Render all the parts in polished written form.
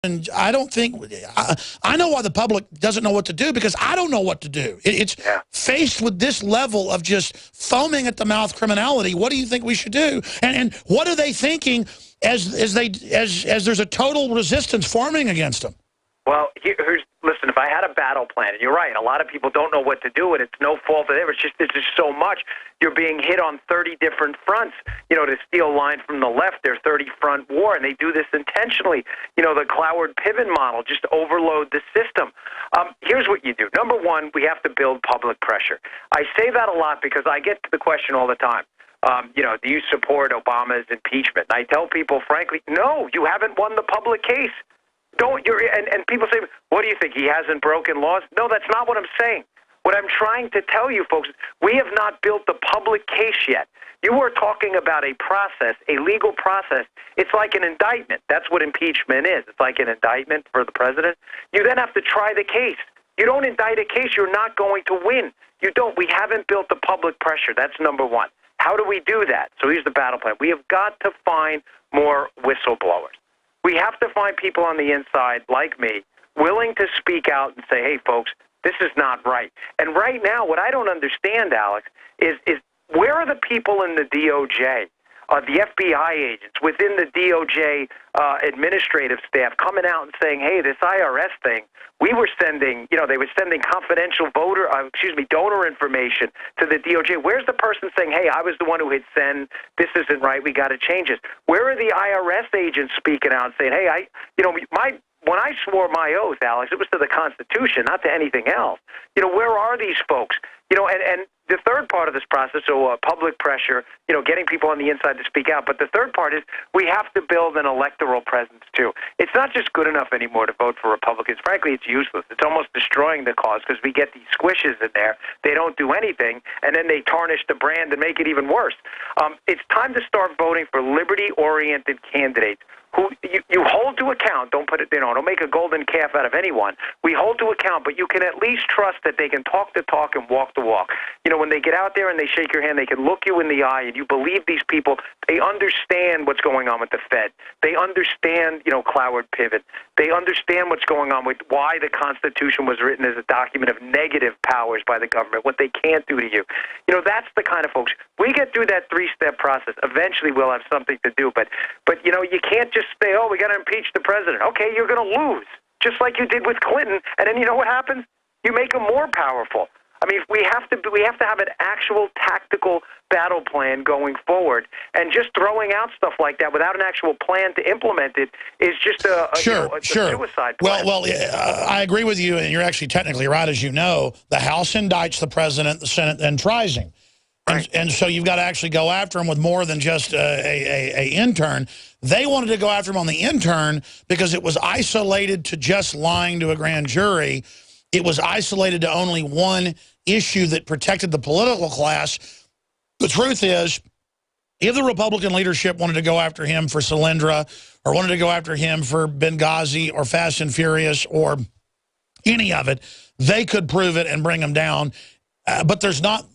And I don't think I know why the public doesn't know what to do, because I don't know what to do. It's faced with this level of just foaming at the mouth criminality. What do you think we should do? And what are they thinking as there's a total resistance forming against them? Well, listen, if I had a battle plan, and you're right, a lot of people don't know what to do, and it's no fault of theirs. It's just so much. You're being hit on 30 different fronts. You know, to steal a line from the left, their 30-front war, and they do this intentionally. You know, the Cloward Piven model, just overload the system. Here's what you do. Number one, we have to build public pressure. I say that a lot because I get to the question all the time. You know, do you support Obama's impeachment? And I tell people, frankly, no, you haven't won the public case. And people say, what do you think, he hasn't broken laws? No, that's not what I'm saying. What I'm trying to tell you folks, we have not built the public case yet. You are talking about a process, a legal process. It's like an indictment. That's what impeachment is. It's like an indictment for the president. You then have to try the case. You don't indict a case, you're not going to win. You don't. We haven't built the public pressure. That's number one. How do we do that? So here's the battle plan. We have got to find more whistleblowers. We have to find people on the inside, like me, willing to speak out and say, hey, folks, this is not right. And right now, what I don't understand, Alex, is where are the people in the DOJ, the FBI agents within the DOJ administrative staff coming out and saying, hey, this IRS thing, we were sending, you know, they were sending confidential donor information to the DOJ. Where's the person saying, hey, I was the one who hit send, this isn't right, we got to change this? Where are the IRS agents speaking out and saying, hey, when I swore my oath, Alex, it was to the Constitution, not to anything else. You know, where are these folks? You know, and the third part of this process, so public pressure, you know, getting people on the inside to speak out. But the third part is we have to build an electoral presence, too. It's not just good enough anymore to vote for Republicans. Frankly, it's useless. It's almost destroying the cause because we get these squishes in there. They don't do anything, and then they tarnish the brand and make it even worse. It's time to start voting for liberty-oriented candidates who you hold to account. Don't put it, you know, don't make a golden calf out of anyone. We hold to account, but you can at least trust that they can talk the talk and walk the walk. You know, when they get out there and they shake your hand, they can look you in the eye, and you believe these people. They understand what's going on with the Fed. They understand, you know, Cloward Piven. They understand what's going on with why the Constitution was written as a document of negative powers by the government, what they can't do to you. You know, that's the kind of folks. We get through that three-step process. Eventually, we'll have something to do. But you know, you can't just say, oh, we got to impeach the president. Okay, you're going to lose, just like you did with Clinton. And then you know what happens? You make him more powerful. I mean, we have to have an actual tactical battle plan going forward, and just throwing out stuff like that without an actual plan to implement it is just a suicide plan. Well, I agree with you, and you're actually technically right. As you know, the House indicts the president, the Senate then tries him. Right. And so you've got to actually go after him with more than just a intern. They wanted to go after him on the intern because it was isolated to just lying to a grand jury. It was isolated to only one issue that protected the political class. The truth is, if the Republican leadership wanted to go after him for Solyndra, or wanted to go after him for Benghazi or Fast and Furious or any of it, they could prove it and bring him down. But there's not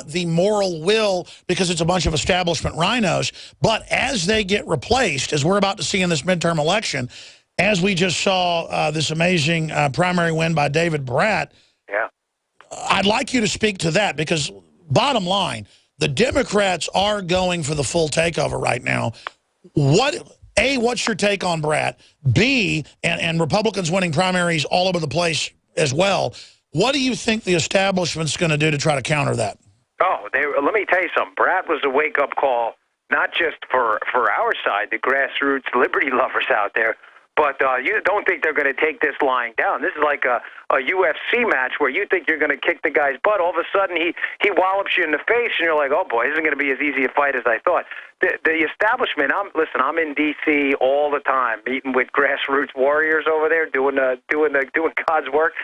the moral will, because it's a bunch of establishment rhinos. But as they get replaced, as we're about to see in this midterm election, as we just saw this amazing primary win by David Brat, I'd like you to speak to that, because bottom line, the Democrats are going for the full takeover right now. What's your take on Brat? B, and Republicans winning primaries all over the place as well. What do you think the establishment's going to do to try to counter that? Oh, let me tell you something. Brat was a wake-up call, not just for our side, the grassroots liberty lovers out there, but you don't think they're going to take this lying down. This is like a UFC match where you think you're going to kick the guy's butt. All of a sudden, he wallops you in the face, and you're like, oh, boy, this isn't going to be as easy a fight as I thought. The establishment, I'm in D.C. all the time, meeting with grassroots warriors over there, doing God's work.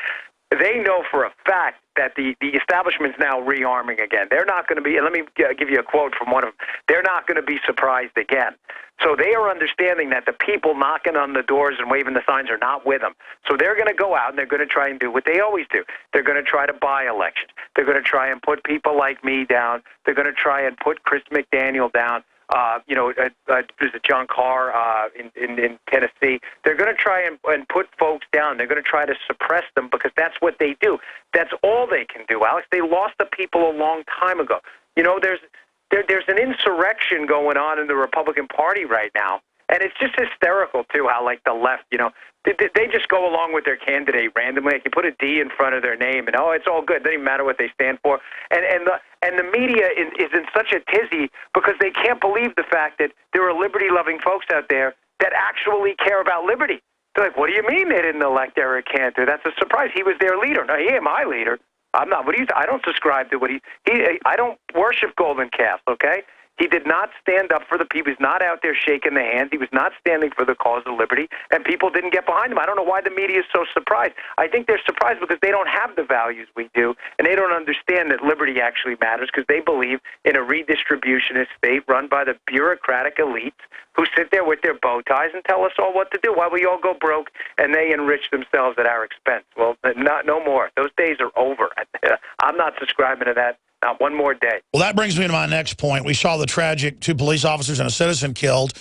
They know for a fact that the establishment's now rearming again. They're not going to be, and let me give you a quote from one of them, they're not going to be surprised again. So they are understanding that the people knocking on the doors and waving the signs are not with them. So they're going to go out and they're going to try and do what they always do. They're going to try to buy elections. They're going to try and put people like me down. They're going to try and put Chris McDaniel down. there's a John Carr in Tennessee. They're going to try and put folks down. They're going to try to suppress them because that's what they do. That's all they can do, Alex. They lost the people a long time ago. There's an insurrection going on in the Republican Party right now, and it's just hysterical too. How like the left, they just go along with their candidate randomly. Like you put a D in front of their name, and it's all good. It doesn't even matter what they stand for. And the media is in such a tizzy because they can't believe the fact that there are liberty-loving folks out there that actually care about liberty. They're like, what do you mean they didn't elect Eric Cantor? That's a surprise. He was their leader. No, he ain't my leader. I'm not. I don't subscribe to what I don't worship golden calves, okay? He did not stand up for the people. He's not out there shaking the hands. He was not standing for the cause of liberty, and people didn't get behind him. I don't know why the media is so surprised. I think they're surprised because they don't have the values we do, and they don't understand that liberty actually matters because they believe in a redistributionist state run by the bureaucratic elites who sit there with their bow ties and tell us all what to do while we all go broke and they enrich themselves at our expense. Well, no more. Those days are over. I'm not subscribing to that. Not one more day. Well, that brings me to my next point. We saw the tragic 2 police officers and a citizen killed.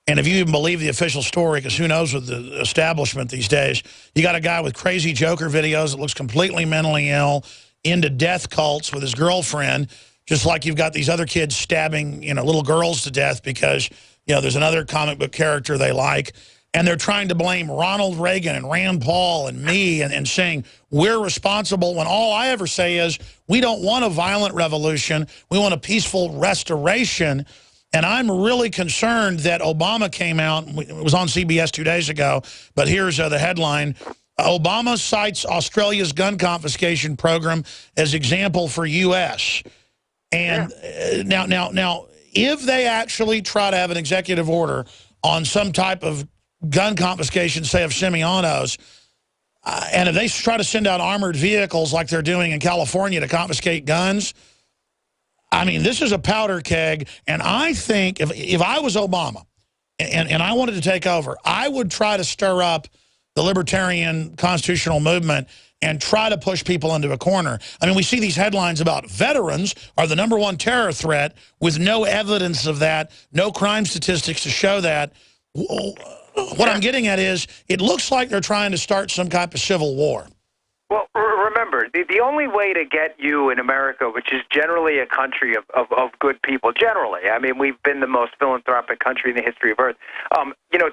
And if you even believe the official story, because who knows with the establishment these days, you got a guy with crazy Joker videos that looks completely mentally ill, into death cults with his girlfriend, just like you've got these other kids stabbing, little girls to death because, there's another comic book character they like. And they're trying to blame Ronald Reagan and Rand Paul and me and saying we're responsible when all I ever say is we don't want a violent revolution. We want a peaceful restoration. And I'm really concerned that Obama came out. It was on CBS 2 days ago. But here's the headline. Obama cites Australia's gun confiscation program as example for U.S. And now, if they actually try to have an executive order on some type of gun confiscation, say, of semi-autos, and if they try to send out armored vehicles like they're doing in California to confiscate guns, I mean, this is a powder keg, and I think if I was Obama and I wanted to take over, I would try to stir up the libertarian constitutional movement and try to push people into a corner. I mean, we see these headlines about veterans are the #1 terror threat with no evidence of that, no crime statistics to show that. What I'm getting at is it looks like they're trying to start some type of civil war. Well, remember, the only way to get you in America, which is generally a country of good people, generally, I mean, we've been the most philanthropic country in the history of Earth,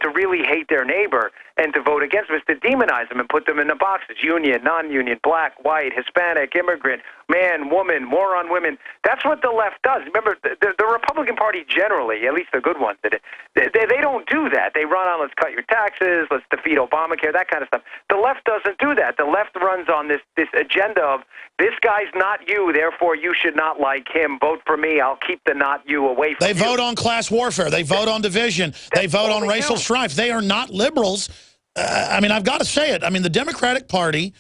to really hate their neighbor and to vote against them is to demonize them and put them in the boxes, union, non-union, black, white, Hispanic, immigrant, man, woman, war on women. That's what the left does. Remember, the Republican Party generally, at least the good ones, they don't do that. They run on let's cut your taxes, let's defeat Obamacare, that kind of stuff. The left doesn't do that. The left runs on this agenda of this guy's not you, therefore you should not like him. Vote for me. I'll keep the not you away from you. They vote on class warfare. They vote on division. They vote on racial strife. They are not liberals. I mean, I've got to say it. I mean, the Democratic Party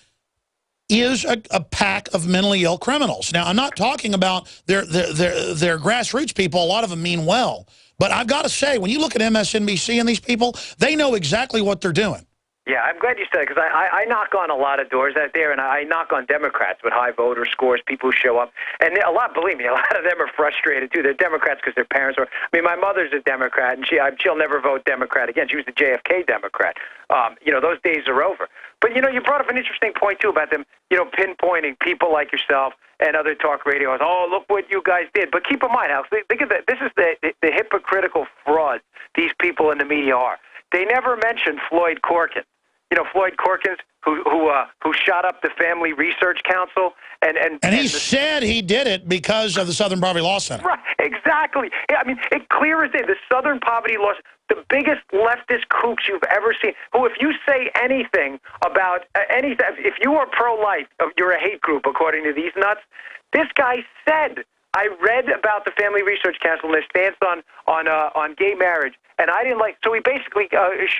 is a pack of mentally ill criminals. Now, I'm not talking about their grassroots people. A lot of them mean well. But I've got to say, when you look at MSNBC and these people, they know exactly what they're doing. Yeah, I'm glad you said it because I knock on a lot of doors out there, and I knock on Democrats with high voter scores, people who show up. And believe me, a lot of them are frustrated, too. They're Democrats because their parents were. I mean, my mother's a Democrat, and she'll never vote Democrat again. She was a JFK Democrat. Those days are over. But, you brought up an interesting point, too, about them, pinpointing people like yourself and other talk radios. Oh, look what you guys did. But keep in mind, Alex, think of that. This is the hypocritical frauds these people in the media are. They never mentioned Floyd Corkins. Floyd Corkins, who shot up the Family Research Council, and he said he did it because of the Southern Poverty Law Center. Right, exactly. I mean, it clear as day. The Southern Poverty Law, the biggest leftist kooks you've ever seen. Who, if you say anything about anything, if you are pro-life, you're a hate group, according to these nuts. This guy said. I read about the Family Research Council and their stance on gay marriage, and I didn't like. So he basically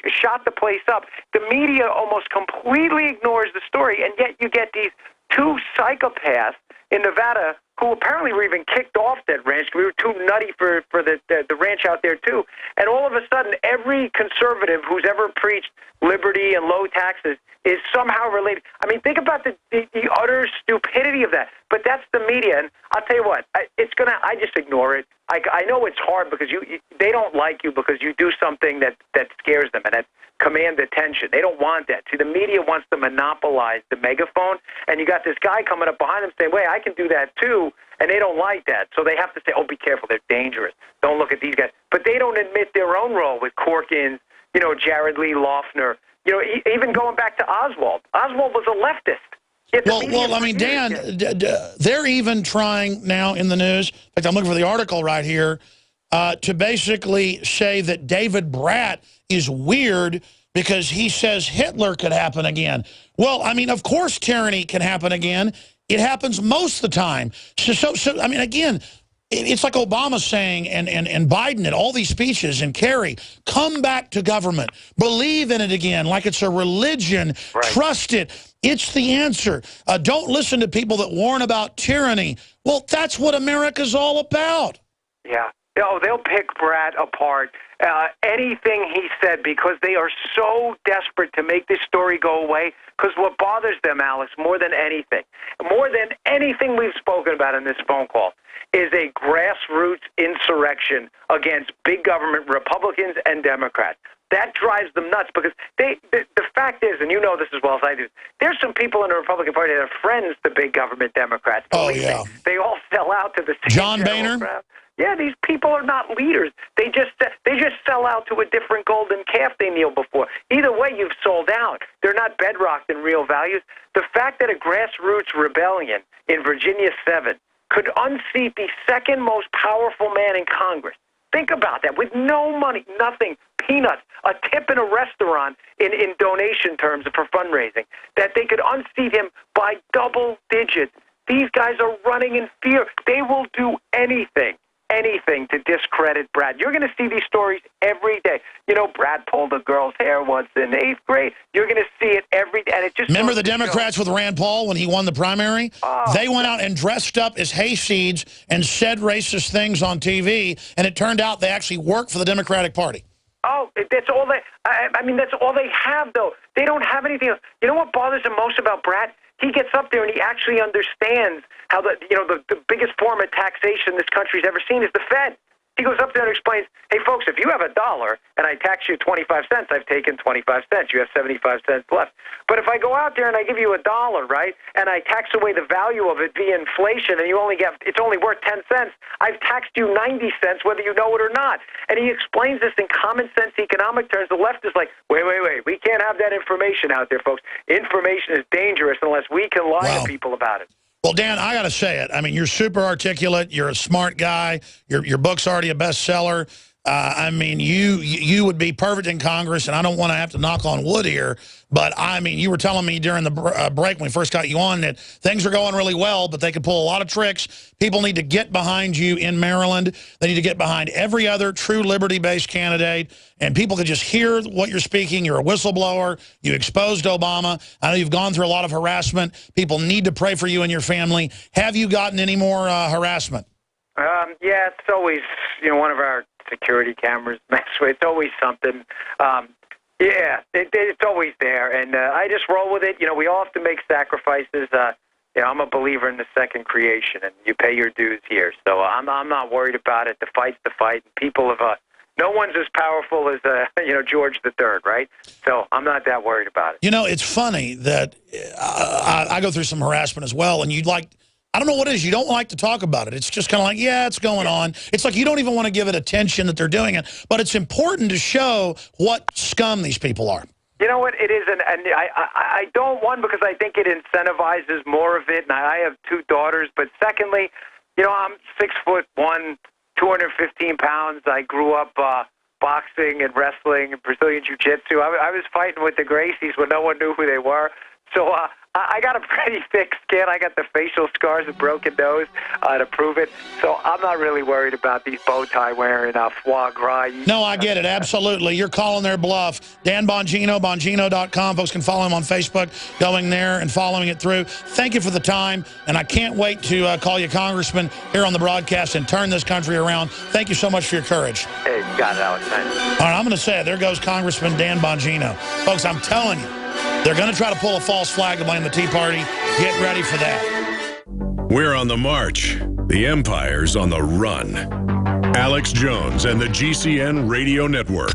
shot the place up. The media almost completely ignores the story, and yet you get these two psychopaths in Nevada who apparently were even kicked off that ranch. We were too nutty for the ranch out there, too. And all of a sudden, every conservative who's ever preached liberty and low taxes is somehow related. I mean, think about the utter stupidity of that. But that's the media, and I'll tell you what, I just ignore it. I know it's hard because they don't like you because you do something that scares them and that commands attention. They don't want that. See, the media wants to monopolize the megaphone, and you got this guy coming up behind them saying, wait, I can do that too, and they don't like that. So they have to say, oh, be careful, they're dangerous. Don't look at these guys. But they don't admit their own role with Corkins, Jared Lee Loughner, even going back to Oswald. Oswald was a leftist. Well, I mean, Dan, they're even trying now in the news, in fact, I'm looking for the article right here, to basically say that David Brat is weird because he says Hitler could happen again. Well, I mean, of course tyranny can happen again. It happens most of the time. So I mean, again, it's like Obama saying and Biden at all these speeches and Kerry, come back to government. Believe in it again like it's a religion. Right. Trust it. It's the answer. Don't listen to people that warn about tyranny. Well, that's what America's all about. Yeah. They'll pick Brat apart. Anything he said, because they are so desperate to make this story go away, because what bothers them, Alex, more than anything we've spoken about in this phone call, is a grassroots insurrection against big government Republicans and Democrats. That drives them nuts because the fact is, and you know this as well as I do, there's some people in the Republican Party that are friends to big government Democrats. Oh, yeah. They all sell out to the same John Boehner? Crowd. Yeah, these people are not leaders. They just sell out to a different golden calf they kneel before. Either way, you've sold out. They're not bedrocked in real values. The fact that a grassroots rebellion in Virginia 7 could unseat the second most powerful man in Congress. Think about that. With no money, nothing, peanuts, a tip in a restaurant in donation terms for fundraising, that they could unseat him by double digits. These guys are running in fear. They will do anything to discredit Brad. You're going to see these stories every day. Brad pulled a girl's hair once in 8th grade. You're going to see it every day. And it just remember the Democrats with Rand Paul when he won the primary? Oh. They went out and dressed up as hayseeds and said racist things on TV, and it turned out they actually worked for the Democratic Party. Oh, that's all that's all they have, though. They don't have anything else. You know what bothers them most about Brad? He gets up there and he actually understands how the biggest form of taxation this country's ever seen is the Fed. He goes up there and explains, hey, folks, if you have $1 and I tax you 25 cents, I've taken 25 cents. You have 75 cents left. But if I go out there and I give you $1, right, and I tax away the value of it via inflation and it's only worth 10 cents, I've taxed you 90 cents whether you know it or not. And he explains this in common sense economic terms. The left is like, wait, we can't have that information out there, folks. Information is dangerous unless we can lie to people about it. Well, Dan, I got to say it. I mean, you're super articulate. You're a smart guy. Your book's already a bestseller. I mean, you would be perfect in Congress, and I don't want to have to knock on wood here, but, I mean, you were telling me during the break when we first got you on that things are going really well, but they could pull a lot of tricks. People need to get behind you in Maryland. They need to get behind every other true liberty-based candidate, and people could just hear what you're speaking. You're a whistleblower. You exposed Obama. I know you've gone through a lot of harassment. People need to pray for you and your family. Have you gotten any more harassment? Yeah, it's always, one of our security cameras mess with. It's always something. It's always there, and I just roll with it. We all have to make sacrifices. I'm a believer in the second creation, and you pay your dues here. So I'm not worried about it. The fight's the fight. People have no one's as powerful as George III, right? So I'm not that worried about it. It's funny that I go through some harassment as well, and I don't know what it is. You don't like to talk about it. It's just kind of like, yeah, it's going on. It's like you don't even want to give it attention that they're doing it. But it's important to show what scum these people are. You know what? It is, and I don't, one, because I think it incentivizes more of it, and I have 2 daughters. But secondly, I'm 6'1", 215 pounds. I grew up boxing and wrestling and Brazilian Jiu-Jitsu. I was fighting with the Gracies when no one knew who they were. So I got a pretty thick skin. I got the facial scars and broken nose to prove it. So I'm not really worried about these bow tie wearing foie gras. No, I get it. Absolutely. You're calling their bluff. Dan Bongino, Bongino.com. Folks can follow him on Facebook, going there and following it through. Thank you for the time, and I can't wait to call you Congressman here on the broadcast and turn this country around. Thank you so much for your courage. Hey, you got it, Alex. All right, I'm going to say it. There goes Congressman Dan Bongino. Folks, I'm telling you, they're going to try to pull a false flag to blame the Tea Party. Get ready for that. We're on the march. The empire's on the run. Alex Jones and the GCN Radio Network.